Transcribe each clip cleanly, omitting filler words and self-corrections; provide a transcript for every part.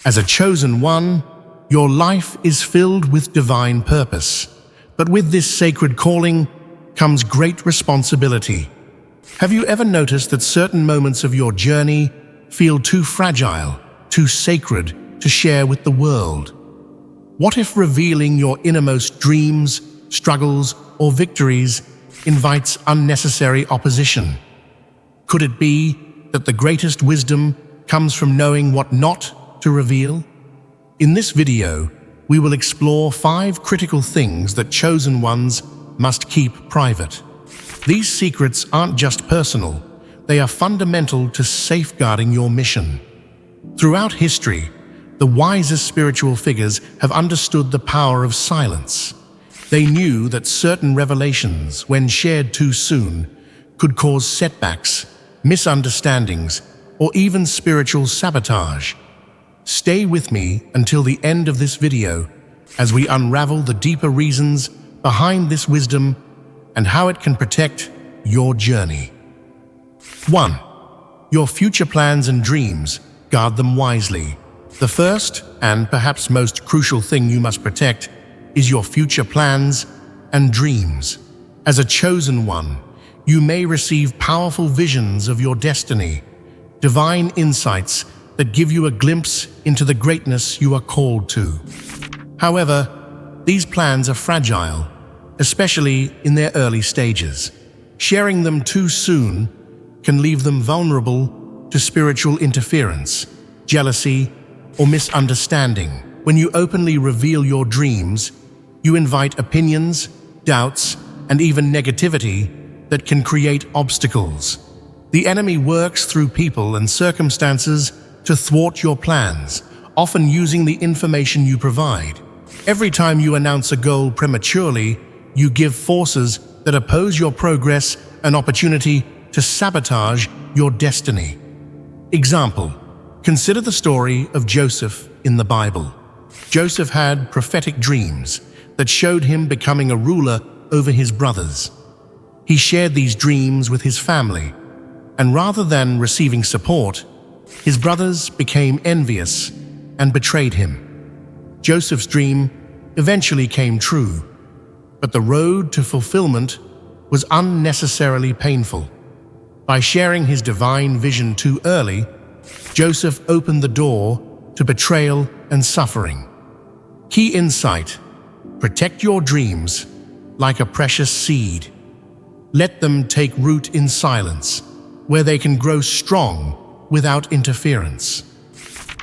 As a chosen one, your life is filled with divine purpose. But with this sacred calling comes great responsibility. Have you ever noticed that certain moments of your journey feel too fragile, too sacred to share with the world? What if revealing your innermost dreams, struggles, or victories invites unnecessary opposition? Could it be that the greatest wisdom comes from knowing what not to reveal? In this video, we will explore 5 critical things that chosen ones must keep private. These secrets aren't just personal, they are fundamental to safeguarding your mission. Throughout history, the wisest spiritual figures have understood the power of silence. They knew that certain revelations, when shared too soon, could cause setbacks, misunderstandings, or even spiritual sabotage. Stay with me until the end of this video as we unravel the deeper reasons behind this wisdom and how it can protect your journey. 1. Your future plans and dreams, guard them wisely. The first, and perhaps most crucial thing you must protect, is your future plans and dreams. As a chosen one, you may receive powerful visions of your destiny, divine insights that give you a glimpse into the greatness you are called to. However, these plans are fragile, especially in their early stages. Sharing them too soon can leave them vulnerable to spiritual interference, jealousy, or misunderstanding. When you openly reveal your dreams, you invite opinions, doubts, and even negativity that can create obstacles. The enemy works through people and circumstances to thwart your plans, often using the information you provide. Every time you announce a goal prematurely, you give forces that oppose your progress an opportunity to sabotage your destiny. Example: consider the story of Joseph in the Bible. Joseph had prophetic dreams that showed him becoming a ruler over his brothers. He shared these dreams with his family, and rather than receiving support, his brothers became envious and betrayed him. Joseph's dream eventually came true, but the road to fulfillment was unnecessarily painful. By sharing his divine vision too early, Joseph opened the door to betrayal and suffering. Key insight: protect your dreams like a precious seed. Let them take root in silence, where they can grow strong without interference.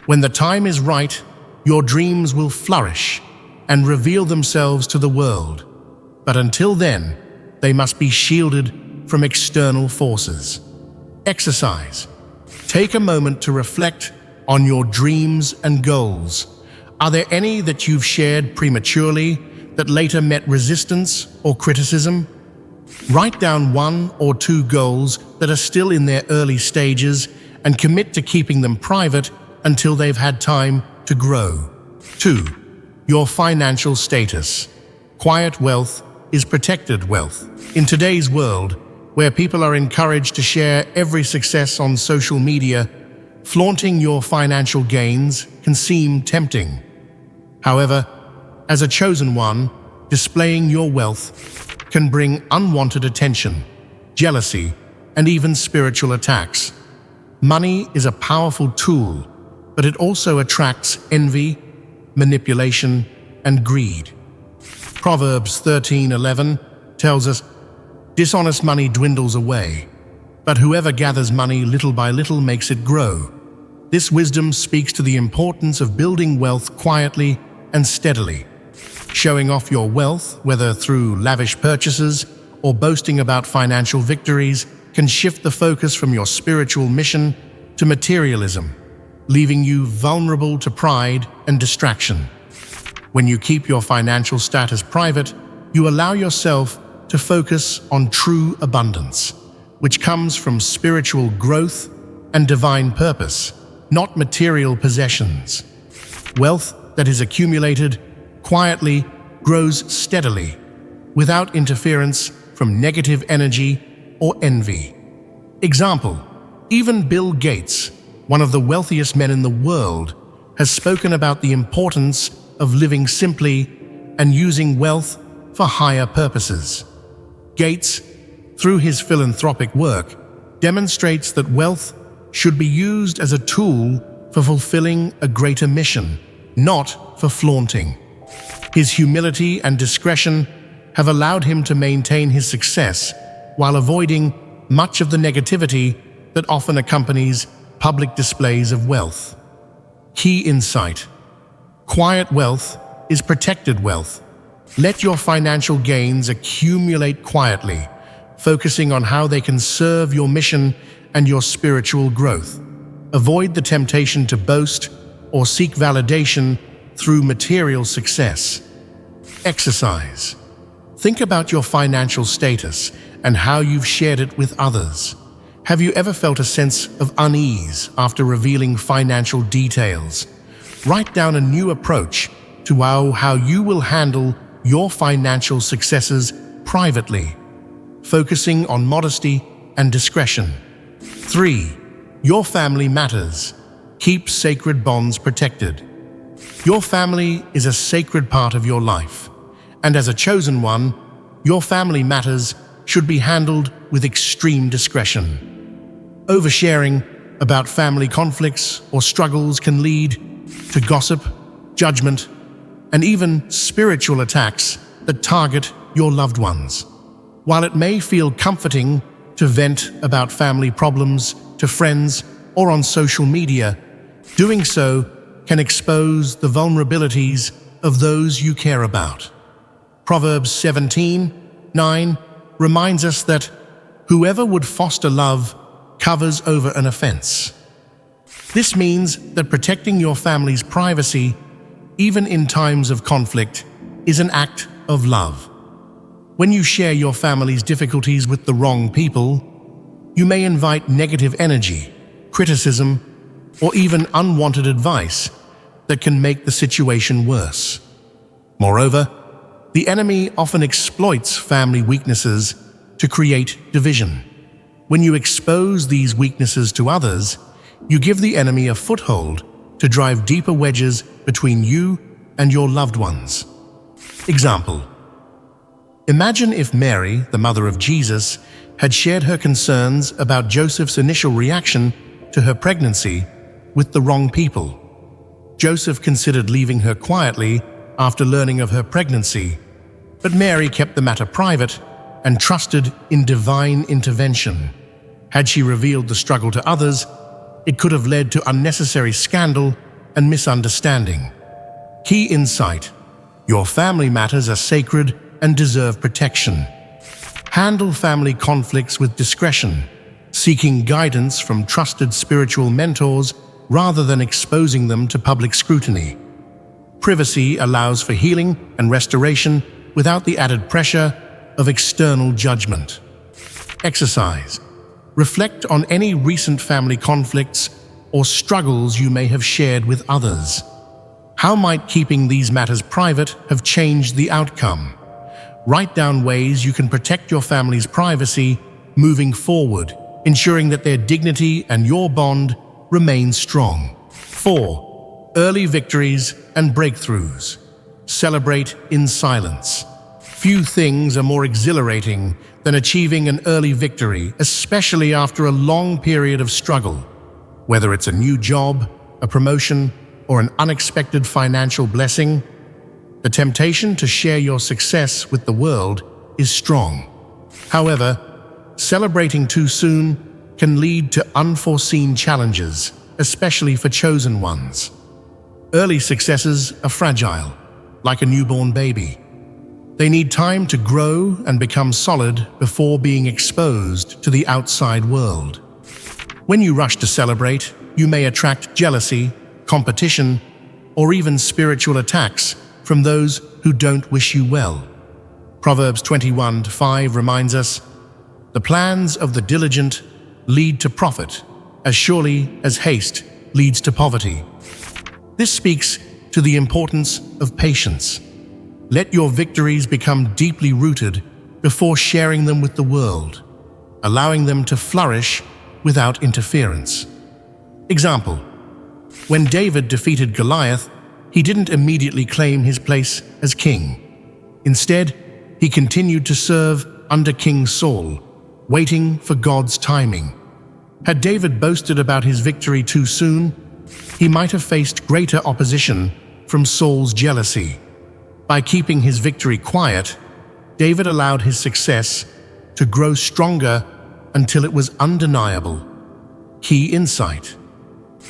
When the time is right, your dreams will flourish and reveal themselves to the world. But until then, they must be shielded from external forces. Exercise. Take a moment to reflect on your dreams and goals. Are there any that you've shared prematurely that later met resistance or criticism? Write down 1 or 2 goals that are still in their early stages and commit to keeping them private until they've had time to grow. 2. Your financial status. Quiet wealth is protected wealth. In today's world, where people are encouraged to share every success on social media, flaunting your financial gains can seem tempting. However, as a chosen one, displaying your wealth can bring unwanted attention, jealousy, and even spiritual attacks. Money is a powerful tool, but it also attracts envy, manipulation, and greed. Proverbs 13:11 tells us, "Dishonest money dwindles away, but whoever gathers money little by little makes it grow." This wisdom speaks to the importance of building wealth quietly and steadily. Showing off your wealth, whether through lavish purchases or boasting about financial victories, can shift the focus from your spiritual mission to materialism, leaving you vulnerable to pride and distraction. When you keep your financial status private, you allow yourself to focus on true abundance, which comes from spiritual growth and divine purpose, not material possessions. Wealth that is accumulated quietly grows steadily, without interference from negative energy or envy. Example: even Bill Gates, one of the wealthiest men in the world, has spoken about the importance of living simply and using wealth for higher purposes. Gates, through his philanthropic work, demonstrates that wealth should be used as a tool for fulfilling a greater mission, not for flaunting. His humility and discretion have allowed him to maintain his success while avoiding much of the negativity that often accompanies public displays of wealth. Key insight: quiet wealth is protected wealth. Let your financial gains accumulate quietly, focusing on how they can serve your mission and your spiritual growth. Avoid the temptation to boast or seek validation through material success. Exercise. Think about your financial status and how you've shared it with others. Have you ever felt a sense of unease after revealing financial details? Write down a new approach to how you will handle your financial successes privately, focusing on modesty and discretion. 3. Your family matters. Keep sacred bonds protected. Your family is a sacred part of your life, and as a chosen one, your family matters should be handled with extreme discretion. Oversharing about family conflicts or struggles can lead to gossip, judgment, and even spiritual attacks that target your loved ones. While it may feel comforting to vent about family problems to friends or on social media, doing so can expose the vulnerabilities of those you care about. Proverbs 17:9 reminds us that whoever would foster love covers over an offense. This means that protecting your family's privacy, even in times of conflict, is an act of love. When you share your family's difficulties with the wrong people, you may invite negative energy, criticism, or even unwanted advice that can make the situation worse. Moreover, the enemy often exploits family weaknesses to create division. When you expose these weaknesses to others, you give the enemy a foothold to drive deeper wedges between you and your loved ones. Example: imagine if Mary, the mother of Jesus, had shared her concerns about Joseph's initial reaction to her pregnancy with the wrong people. Joseph considered leaving her quietly after learning of her pregnancy, but Mary kept the matter private and trusted in divine intervention. Had she revealed the struggle to others, it could have led to unnecessary scandal and misunderstanding. Key insight: your family matters are sacred and deserve protection. Handle family conflicts with discretion, seeking guidance from trusted spiritual mentors rather than exposing them to public scrutiny. Privacy allows for healing and restoration without the added pressure of external judgment. Exercise. Reflect on any recent family conflicts or struggles you may have shared with others. How might keeping these matters private have changed the outcome? Write down ways you can protect your family's privacy moving forward, ensuring that their dignity and your bond remain strong. 4. Early victories and breakthroughs. Celebrate in silence. Few things are more exhilarating than achieving an early victory, especially after a long period of struggle. Whether it's a new job, a promotion, or an unexpected financial blessing, the temptation to share your success with the world is strong. However, celebrating too soon can lead to unforeseen challenges, especially for chosen ones. Early successes are fragile, like a newborn baby. They need time to grow and become solid before being exposed to the outside world. When you rush to celebrate, you may attract jealousy, competition, or even spiritual attacks from those who don't wish you well. Proverbs 21:5 reminds us, "The plans of the diligent lead to profit, as surely as haste leads to poverty." This speaks to the importance of patience. Let your victories become deeply rooted before sharing them with the world, allowing them to flourish without interference. Example: When David defeated Goliath, he didn't immediately claim his place as king. Instead, he continued to serve under King Saul, waiting for God's timing. Had David boasted about his victory too soon, he might have faced greater opposition from Saul's jealousy. By keeping his victory quiet, David allowed his success to grow stronger until it was undeniable. Key insight: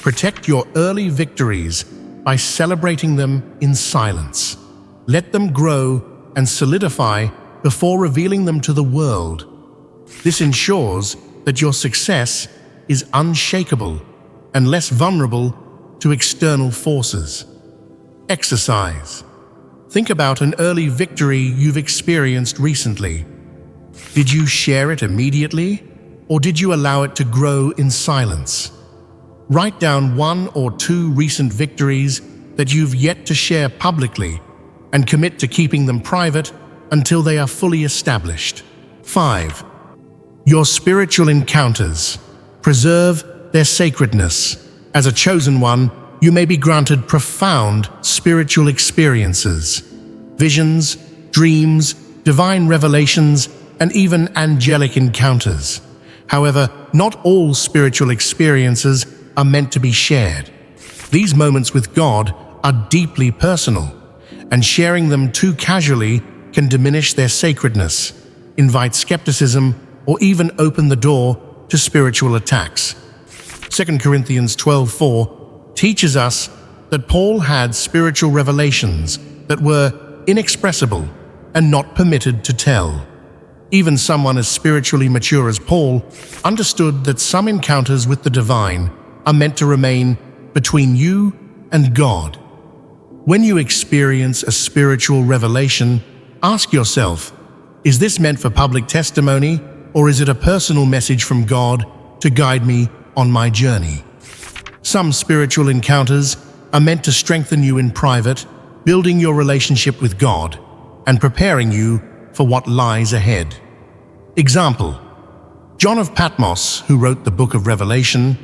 protect your early victories by celebrating them in silence. Let them grow and solidify before revealing them to the world. This ensures that your success is unshakable and less vulnerable to external forces. Exercise. Think about an early victory you've experienced recently. Did you share it immediately, or did you allow it to grow in silence? Write down 1 or 2 recent victories that you've yet to share publicly and commit to keeping them private until they are fully established. 5. Your spiritual encounters. Preserve their sacredness. As a chosen one, you may be granted profound spiritual experiences. Visions, dreams, divine revelations, and even angelic encounters. However, not all spiritual experiences are meant to be shared. These moments with God are deeply personal, and sharing them too casually can diminish their sacredness, invite skepticism, or even open the door to spiritual attacks. 2 Corinthians 12:4 teaches us that Paul had spiritual revelations that were inexpressible and not permitted to tell. Even someone as spiritually mature as Paul understood that some encounters with the divine are meant to remain between you and God. When you experience a spiritual revelation, ask yourself, is this meant for public testimony, or is it a personal message from God to guide me on my journey? Some spiritual encounters are meant to strengthen you in private, building your relationship with God and preparing you for what lies ahead. Example: John of Patmos, who wrote the book of Revelation,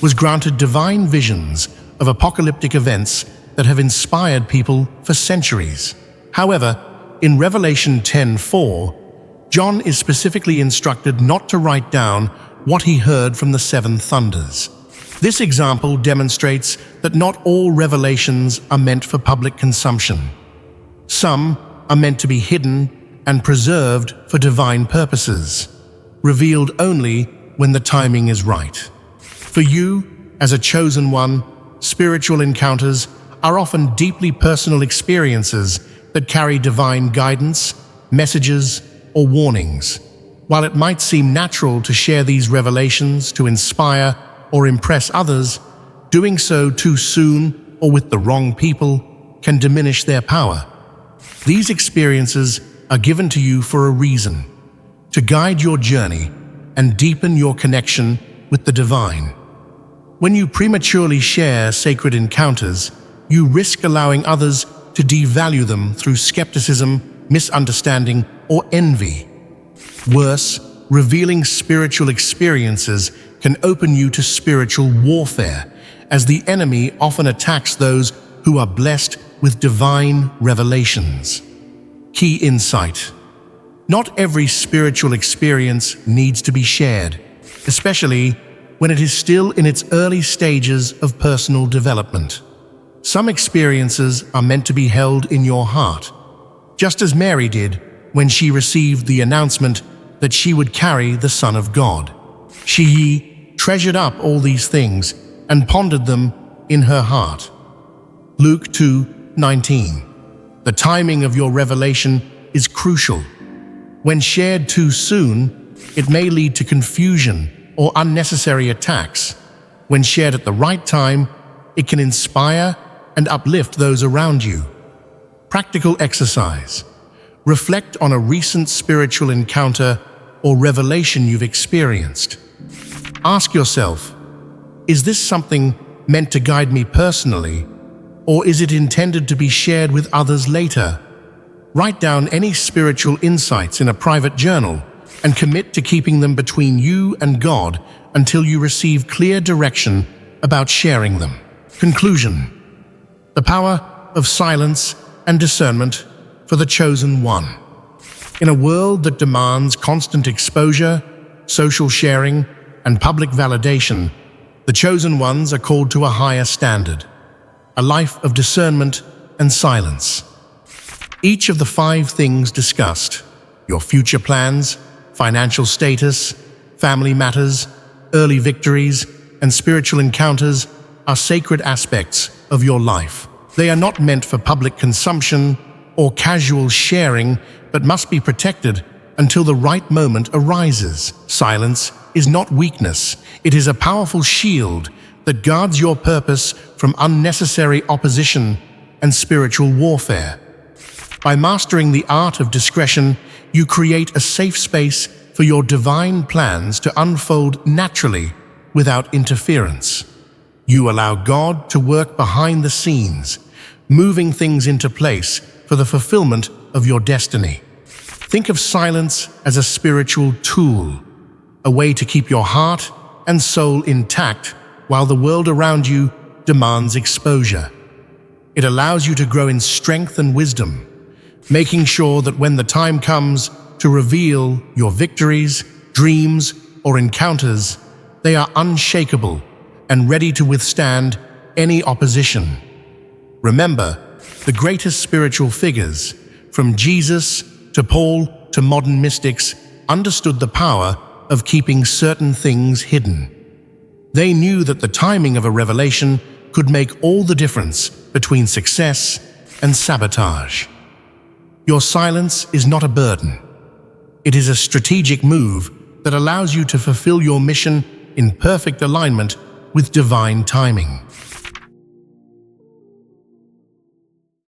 was granted divine visions of apocalyptic events that have inspired people for centuries. However, in Revelation 10:4, John is specifically instructed not to write down what he heard from the 7 thunders. This example demonstrates that not all revelations are meant for public consumption. Some are meant to be hidden and preserved for divine purposes, revealed only when the timing is right. For you, as a chosen one, spiritual encounters are often deeply personal experiences that carry divine guidance, messages, or warnings. While it might seem natural to share these revelations to inspire or impress others, doing so too soon or with the wrong people can diminish their power. These experiences are given to you for a reason: to guide your journey and deepen your connection with the divine. When you prematurely share sacred encounters, you risk allowing others to devalue them through skepticism, misunderstanding, or envy. Worse, revealing spiritual experiences can open you to spiritual warfare, as the enemy often attacks those who are blessed with divine revelations. Key insight: not every spiritual experience needs to be shared, especially when it is still in its early stages of personal development. Some experiences are meant to be held in your heart, just as Mary did when she received the announcement that she would carry the Son of God. She treasured up all these things and pondered them in her heart. Luke 2:19. The timing of your revelation is crucial. When shared too soon, it may lead to confusion or unnecessary attacks. When shared at the right time, it can inspire and uplift those around you. Practical exercise. Reflect on a recent spiritual encounter or revelation you've experienced. Ask yourself, is this something meant to guide me personally, or is it intended to be shared with others later? Write down any spiritual insights in a private journal and commit to keeping them between you and God until you receive clear direction about sharing them. Conclusion. The power of silence and discernment for the chosen one. In a world that demands constant exposure, social sharing, and public validation, the chosen ones are called to a higher standard, a life of discernment and silence. Each of the 5 things discussed, your future plans, financial status, family matters, early victories, and spiritual encounters, are sacred aspects of your life. They are not meant for public consumption or casual sharing, but must be protected until the right moment arises. Silence is not weakness. It is a powerful shield that guards your purpose from unnecessary opposition and spiritual warfare. By mastering the art of discretion, you create a safe space for your divine plans to unfold naturally without interference. You allow God to work behind the scenes, moving things into place for the fulfillment of your destiny. Think of silence as a spiritual tool, a way to keep your heart and soul intact while the world around you demands exposure. It allows you to grow in strength and wisdom, making sure that when the time comes to reveal your victories, dreams, or encounters, they are unshakable and ready to withstand any opposition. Remember, the greatest spiritual figures, from Jesus to Paul to modern mystics, understood the power of keeping certain things hidden. They knew that the timing of a revelation could make all the difference between success and sabotage. Your silence is not a burden. It is a strategic move that allows you to fulfill your mission in perfect alignment with divine timing.